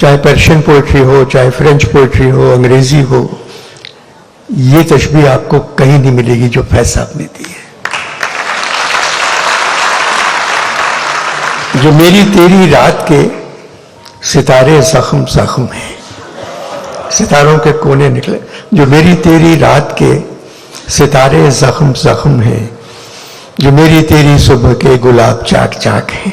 चाहे Persian poetry हो, चाहे फ्रेंच पोइट्री हो, अंग्रेजी हो, ये तशबीह आपको कहीं नहीं मिलेगी जो फैज साहब ने दी है। जो मेरी तेरी रात के सितारे जख्म जख्म हैं, सितारों के कोने निकले, जो मेरी तेरी रात के सितारे जख्म जख्म हैं, जो मेरी तेरी सुबह के गुलाब चाक चाक हैं।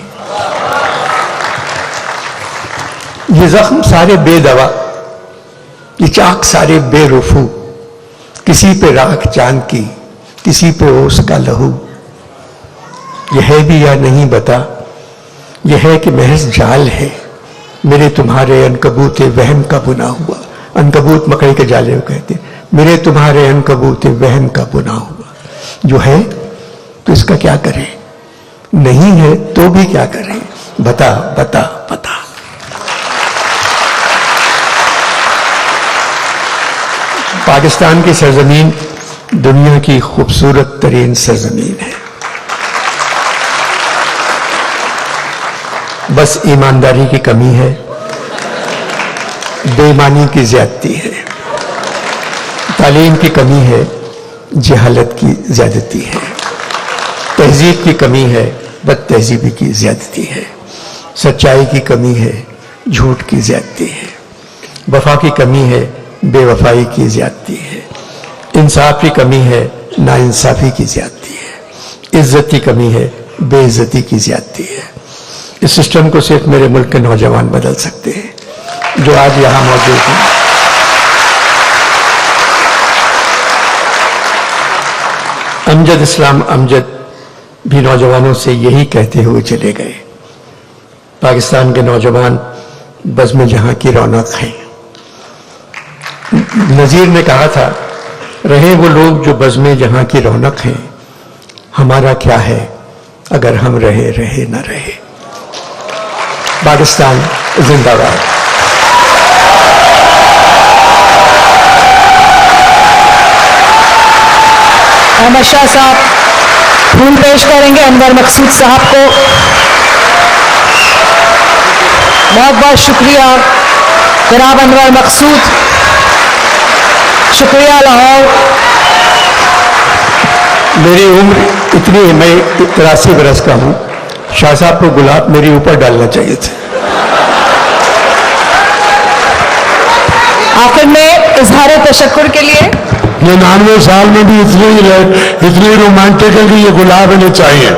ये जख्म सारे बेदवा, ये चाक सारे बेरुफू, किसी पे राख चांद की, किसी पे ओस का लहू। यह है भी या नहीं बता, यह है कि महज जाल है मेरे तुम्हारे अनकबूत वहम का बुना हुआ। अनकबूत मकड़ी के जाले को कहते हैं। मेरे तुम्हारे अनकबूत वहम का बुना हुआ। जो है तो इसका क्या करें, नहीं है तो भी क्या करें, बता बता बता। पाकिस्तान की सरजमीन दुनिया की खूबसूरत तरीन सरजमीन है। बस ईमानदारी की कमी है, बेईमानी की ज्यादती है, तालीम की कमी है, जहालत की ज्यादती है, तहजीब की कमी है, बद तहजीबी की ज्यादती है, सच्चाई की कमी है, झूठ की ज्यादती है, वफा की कमी है, बेवफाई की ज्यादती है, इंसाफ की कमी है, नाइंसाफी की ज्यादती है, इज्जत की कमी है, बेइज्जती की ज्यादती है। इस सिस्टम को सिर्फ मेरे मुल्क के नौजवान बदल सकते हैं जो आज यहां मौजूद हैं। अमजद इस्लाम अमजद भी नौजवानों से यही कहते हुए चले गए, पाकिस्तान के नौजवान बज़्म जहां की रौनक हैं। नजीर ने कहा था, रहे वो लोग जो बज़्म जहां की रौनक हैं, हमारा क्या है अगर हम रहे रहे न रहे। पाकिस्तान जिंदाबाद। अहमद शाह साहब फूल पेश करेंगे अनवर मकसूद साहब को। बहुत बहुत शुक्रिया जनाब अनवर मकसूद, शुक्रिया लाहौर। मेरी उम्र इतनी है, मैं 83 बरस का हूं। शाह साहब को गुलाब मेरे ऊपर डालना चाहिए था। आखिर में इजहार तशक्कुर के लिए 99 साल में भी इतनी रोमांटिकली ये गुलाब होने चाहिए।